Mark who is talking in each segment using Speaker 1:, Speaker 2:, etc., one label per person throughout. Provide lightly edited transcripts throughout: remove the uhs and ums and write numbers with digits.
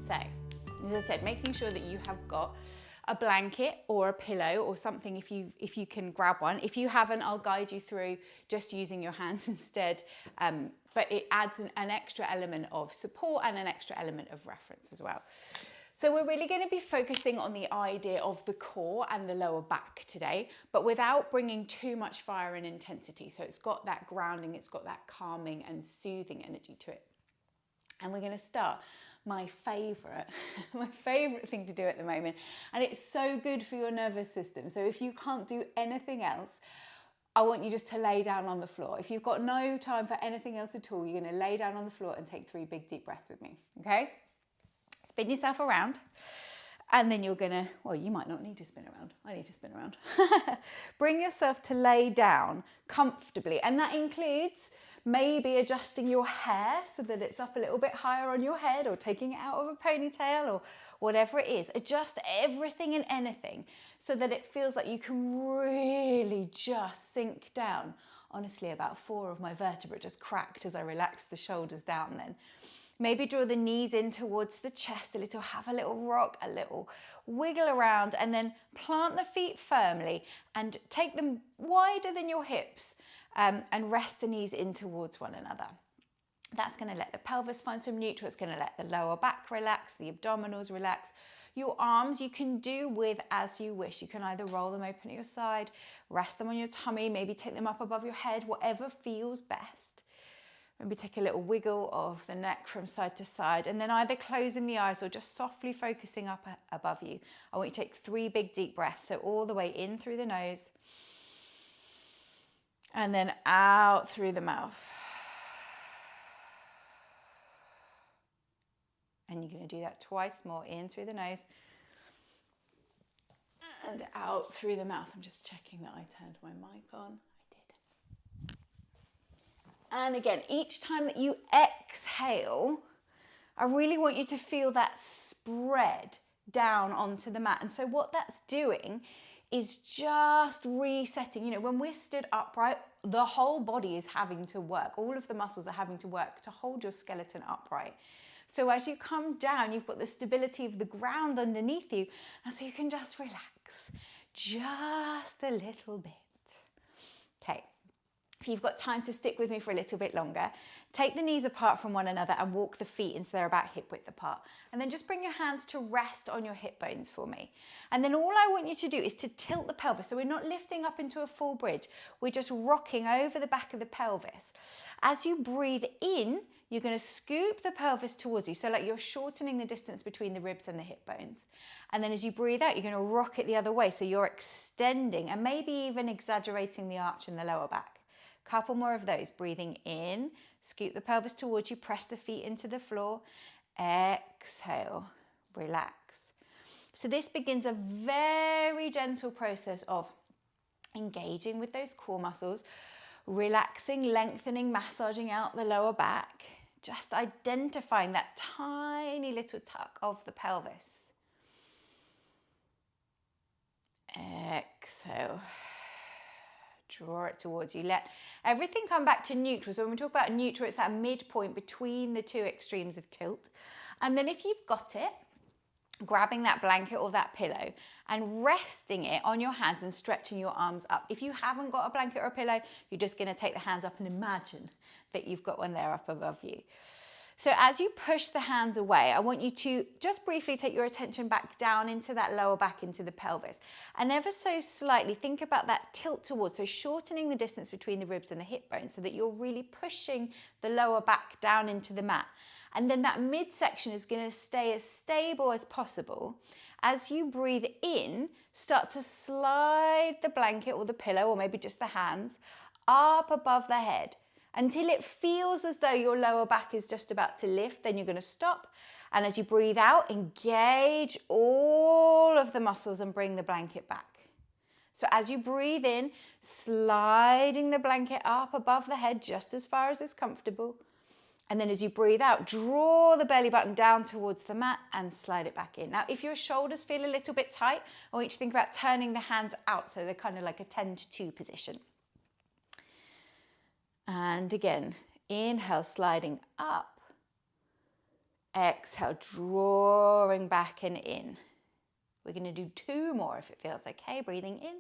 Speaker 1: So, as I said, making sure that you have got a blanket or a pillow or something if you can grab one. If you haven't, I'll guide you through just using your hands instead. But it adds an extra element of support and an extra element of reference as well. So we're really going to be focusing on the idea of the core and the lower back today, but without bringing too much fire and intensity. So it's got that grounding, it's got that calming and soothing energy to it. And we're going to start my favorite thing to do at the moment. And it's so good for your nervous system. So if you can't do anything else, I want you just to lay down on the floor. If you've got no time for anything else at all, you're going to lay down on the floor and take 3 big deep breaths with me. Okay? Spin yourself around. And then you're going to, well, you might not need to spin around. I need to spin around. Bring yourself to lay down comfortably. And that includes maybe adjusting your hair so that it's up a little bit higher on your head, or taking it out of a ponytail, or whatever it is. Adjust everything and anything so that it feels like you can really just sink down. Honestly, about 4 of my vertebrae just cracked as I relaxed the shoulders down then. Maybe draw the knees in towards the chest a little, have a little rock, a little wiggle around, and then plant the feet firmly and take them wider than your hips. And rest the knees in towards one another. That's going to let the pelvis find some neutral. It's going to let the lower back relax, the abdominals relax. Your arms you can do with as you wish. You can either roll them open at your side, rest them on your tummy, maybe take them up above your head, whatever feels best. Maybe take a little wiggle of the neck from side to side, and then either closing the eyes or just softly focusing up above you. I want you to take 3 big deep breaths. So all the way in through the nose, and then out through the mouth. And you're going to do that twice more, in through the nose and out through the mouth. I'm just checking that I turned my mic on. I did. And again, each time that you exhale, I really want you to feel that spread down onto the mat. And so what that's doing is just resetting. You know, when we're stood upright, the whole body is having to work. All of the muscles are having to work to hold your skeleton upright. So as you come down, you've got the stability of the ground underneath you, and so you can just relax just a little bit. Okay. If you've got time to stick with me for a little bit longer, take the knees apart from one another and walk the feet until they're about hip width apart. And then just bring your hands to rest on your hip bones for me. And then all I want you to do is to tilt the pelvis. So we're not lifting up into a full bridge. We're just rocking over the back of the pelvis. As you breathe in, you're going to scoop the pelvis towards you. So like you're shortening the distance between the ribs and the hip bones. And then as you breathe out, you're going to rock it the other way. So you're extending and maybe even exaggerating the arch in the lower back. Couple more of those. Breathing in, scoop the pelvis towards you, press the feet into the floor, exhale, relax. So this begins a very gentle process of engaging with those core muscles, relaxing, lengthening, massaging out the lower back, just identifying that tiny little tuck of the pelvis. Exhale. Draw it towards you. Let everything come back to neutral. So when we talk about neutral, it's that midpoint between the 2 extremes of tilt. And then if you've got it, grabbing that blanket or that pillow and resting it on your hands and stretching your arms up. If you haven't got a blanket or a pillow, you're just going to take the hands up and imagine that you've got one there up above you. So as you push the hands away, I want you to just briefly take your attention back down into that lower back, into the pelvis. And ever so slightly, think about that tilt towards, so shortening the distance between the ribs and the hip bones so that you're really pushing the lower back down into the mat. And then that midsection is going to stay as stable as possible. As you breathe in, start to slide the blanket or the pillow, or maybe just the hands, up above the head, until it feels as though your lower back is just about to lift. Then you're going to stop. And as you breathe out, engage all of the muscles and bring the blanket back. So as you breathe in, sliding the blanket up above the head just as far as is comfortable. And then as you breathe out, draw the belly button down towards the mat and slide it back in. Now, if your shoulders feel a little bit tight, I want you to think about turning the hands out so they're kind of like a 10-2 position. And again, inhale, sliding up. Exhale, drawing back and in. We're going to do 2 more if it feels okay. Breathing in.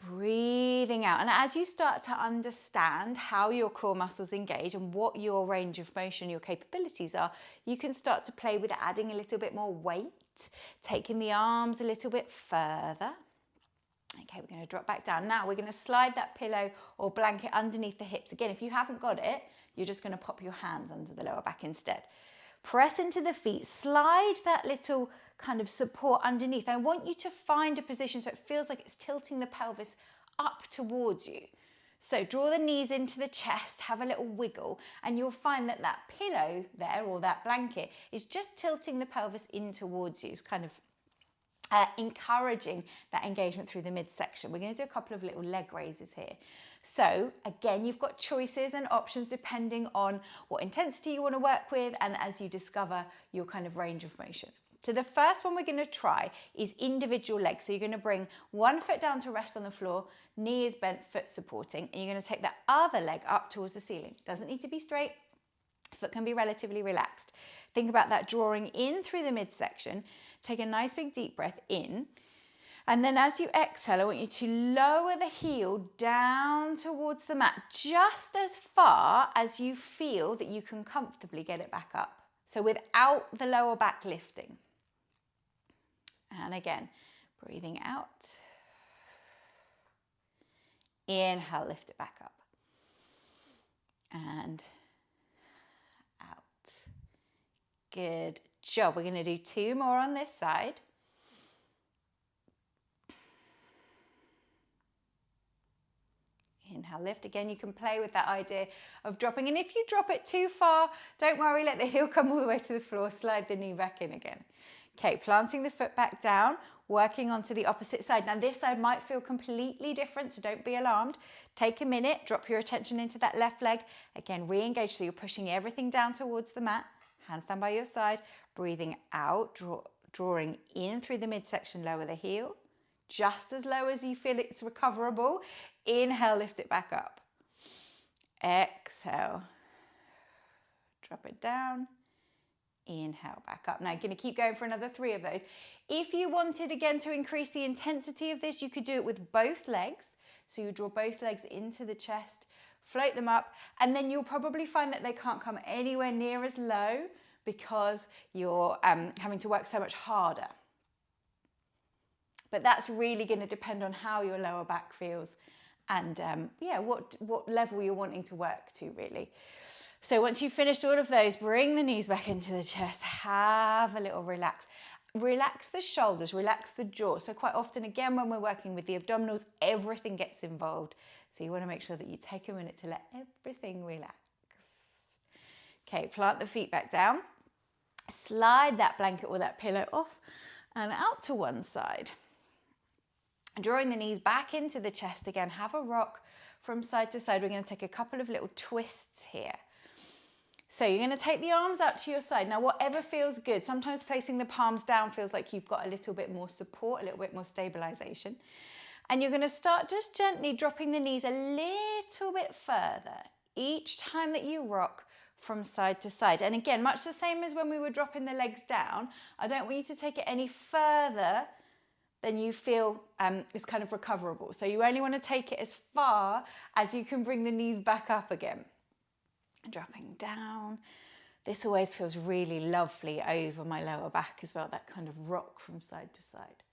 Speaker 1: Breathing out. And as you start to understand how your core muscles engage and what your range of motion, your capabilities are, you can start to play with adding a little bit more weight, taking the arms a little bit further. Okay, we're going to drop back down. Now we're going to slide that pillow or blanket underneath the hips. Again, if you haven't got it, you're just going to pop your hands under the lower back instead. Press into the feet, slide that little kind of support underneath. I want you to find a position so it feels like it's tilting the pelvis up towards you. So draw the knees into the chest, have a little wiggle, and you'll find that that pillow there or that blanket is just tilting the pelvis in towards you. It's kind of encouraging that engagement through the midsection. We're going to do a couple of little leg raises here. So again, you've got choices and options depending on what intensity you want to work with and as you discover your kind of range of motion. So the first one we're going to try is individual legs. So you're going to bring one foot down to rest on the floor, knee is bent, foot supporting, and you're going to take that other leg up towards the ceiling. Doesn't need to be straight, foot can be relatively relaxed. Think about that drawing in through the midsection. Take a nice big deep breath in. And then as you exhale, I want you to lower the heel down towards the mat, just as far as you feel that you can comfortably get it back up. So without the lower back lifting. And again, breathing out. Inhale, lift it back up. And out. Good job. We're going to do 2 more on this side. Inhale, lift. Again, you can play with that idea of dropping. And if you drop it too far, don't worry, let the heel come all the way to the floor, slide the knee back in again. Okay, planting the foot back down, working onto the opposite side. Now this side might feel completely different, so don't be alarmed. Take a minute, drop your attention into that left leg. Again, re-engage, so you're pushing everything down towards the mat. Hands down by your side, breathing out, drawing in through the midsection, lower the heel. Just as low as you feel it's recoverable. Inhale, lift it back up. Exhale, drop it down. Inhale, back up. Now you're going to keep going for another 3 of those. If you wanted again to increase the intensity of this, you could do it with both legs. So you draw both legs into the chest, float them up, and then you'll probably find that they can't come anywhere near as low because you're having to work so much harder. But that's really going to depend on how your lower back feels and what level you're wanting to work to really. So once you've finished all of those, bring the knees back into the chest, have a little relax. Relax the shoulders, relax the jaw. So quite often, again, when we're working with the abdominals, everything gets involved. So you want to make sure that you take a minute to let everything relax. Okay, plant the feet back down. Slide that blanket or that pillow off and out to one side. Drawing the knees back into the chest again, have a rock from side to side. We're going to take a couple of little twists here. So you're going to take the arms out to your side. Now, whatever feels good. Sometimes placing the palms down feels like you've got a little bit more support, a little bit more stabilization. And you're going to start just gently dropping the knees a little bit further each time that you rock from side to side. And again, much the same as when we were dropping the legs down, I don't want you to take it any further than you feel is kind of recoverable. So you only want to take it as far as you can bring the knees back up again. Dropping down. This always feels really lovely over my lower back as well, that kind of rock from side to side.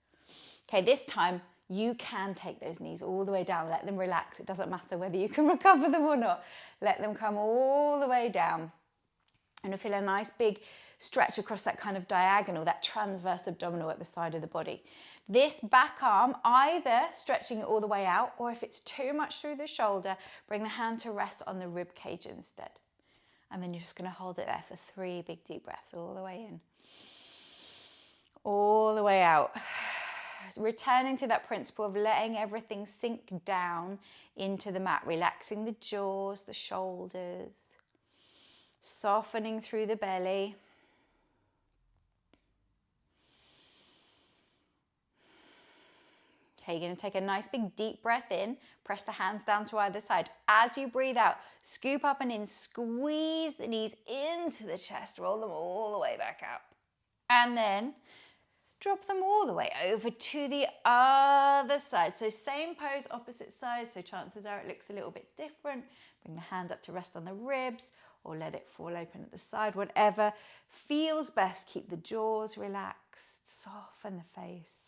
Speaker 1: Okay, this time you can take those knees all the way down, let them relax. It doesn't matter whether you can recover them or not. Let them come all the way down. And you'll feel a nice big stretch across that kind of diagonal, that transverse abdominal at the side of the body. This back arm, either stretching it all the way out, or if it's too much through the shoulder, bring the hand to rest on the rib cage instead. And then you're just going to hold it there for 3 big deep breaths, all the way in, all the way out. Returning to that principle of letting everything sink down into the mat, relaxing the jaws, the shoulders, softening through the belly. Okay, you're going to take a nice big deep breath in, press the hands down to either side. As you breathe out, scoop up and in, squeeze the knees into the chest, roll them all the way back out. And then drop them all the way over to the other side. So same pose, opposite side. So chances are it looks a little bit different. Bring the hand up to rest on the ribs or let it fall open at the side, whatever feels best. Keep the jaws relaxed, soften the face.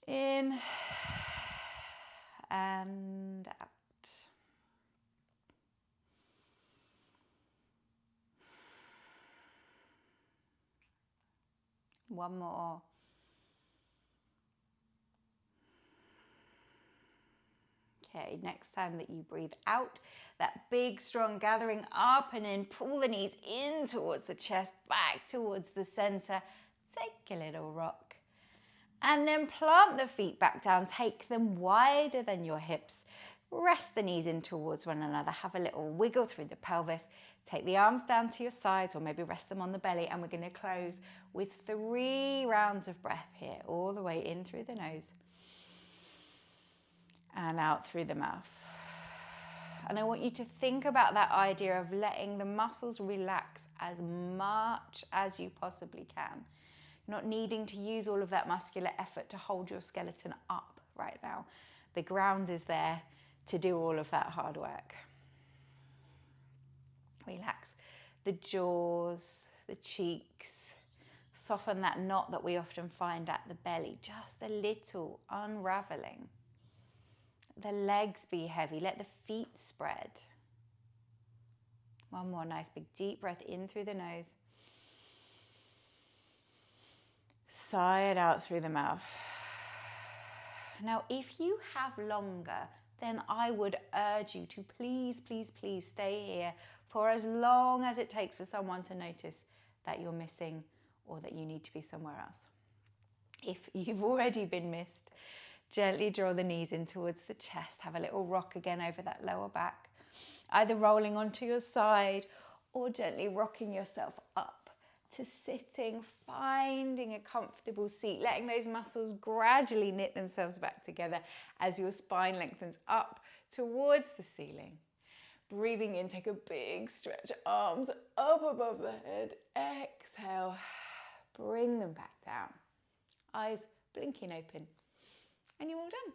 Speaker 1: In and out. One more. Okay, next time that you breathe out, that big strong gathering up and in, pull the knees in towards the chest, back towards the center. Take a little rock. And then plant the feet back down, take them wider than your hips. Rest the knees in towards one another, have a little wiggle through the pelvis. Take the arms down to your sides or maybe rest them on the belly, and we're going to close with 3 rounds of breath here, all the way in through the nose and out through the mouth. And I want you to think about that idea of letting the muscles relax as much as you possibly can. Not needing to use all of that muscular effort to hold your skeleton up right now. The ground is there to do all of that hard work. Relax the jaws, the cheeks. Soften that knot that we often find at the belly. Just a little unraveling. The legs be heavy. Let the feet spread. One more nice big deep breath in through the nose. Sigh it out through the mouth. Now, if you have longer, then I would urge you to please, please, please stay here for as long as it takes for someone to notice that you're missing or that you need to be somewhere else. If you've already been missed, gently draw the knees in towards the chest. Have a little rock again over that lower back, either rolling onto your side or gently rocking yourself up to sitting, finding a comfortable seat, letting those muscles gradually knit themselves back together as your spine lengthens up towards the ceiling. Breathing in, take a big stretch, arms up above the head. Exhale, bring them back down. Eyes blinking open. And you're all done.